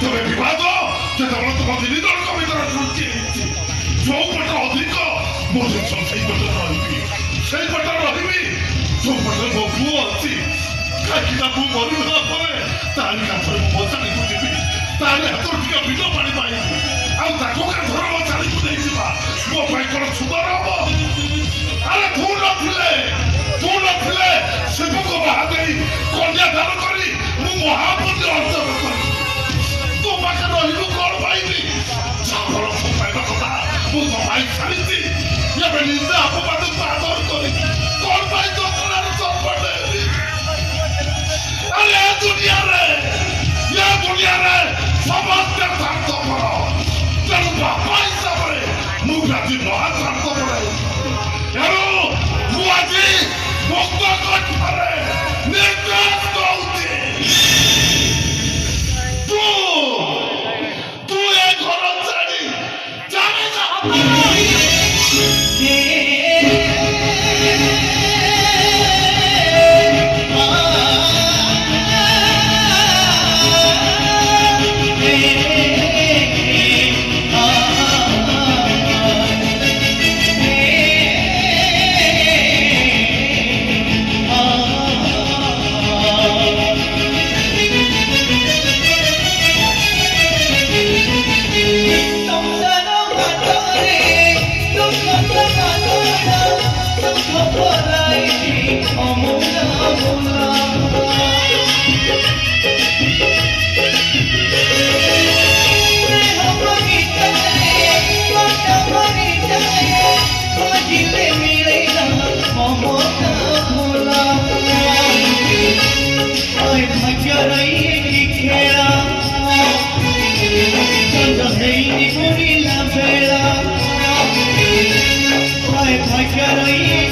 ତେବେ ବିବାଦ ଯେତେବେଳେ ତୁମ ତିନି ଜଣଙ୍କ ଭିତରେ ସୃଷ୍ଟି ହେଇଛି ଯୋଉ ପଟ ଅଧିକ ମୋ ଜିନିଷ ସେଇ ପଟରେ ରହିବି ସେଇ ପଟରେ ରହିବି ଯୋଉ ପଟରେ ମୋ ପୁଅ ଅଛି କାହିଁକି ନା ମୁଁ ମରିଗଲା ପରେ ତାରି କାଠରେ ମୁଁ ମଚାଣିକୁ ଯିବି ତାରି ହାତରୁ ଟିକେ ବିଲ ପାଣି ପାଇବି ଆଉ ତାକୁ କାଠରେ ମଚାଣିକୁ ନେଇଯିବା ମୋ ପାଇଁ କଣ ସୁନ୍ଦର ହବ? ଆରେ ତୁ ନଥିଲେ ଶିବକୁ ବାହା ଦେଇ କନ୍ୟା ଦାନ କରି ମୁଁ ମହାପୁଣ୍ୟ ଅର୍ଜନ କରିବି ତୋ ପାଖରେ ରହିବୁ କଣ ପାଇବି? ଯାହା ପାଇବା କଥା ମୁଁ କମାଇ ସାରିଛି ଏବେ ନିଜେ ଅପବାଦକୁ ଆଦର କରି କଣ ପାଇଁ ଦୋକାନରେ ଚର୍ପଟ ହେବି? ଆରେ ଏ ଦୁନିଆରେ ସମସ୍ତେ ସ୍ୱାର୍ଥପର ତେଣୁ ବାପା ହିସାବରେ ମୁଁ ଆଜି ମହା ସ୍ୱାର୍ଥପର ଏଣୁ ମୁଁ ଆଜି ଭକ୍ତ କଣ୍ଠରେ ନିର୍ଦ୍ଦେଶ ଦଉଛି ତୁ ଏ ଘର ଛାଡ଼ି ଚାଲି ଯା। I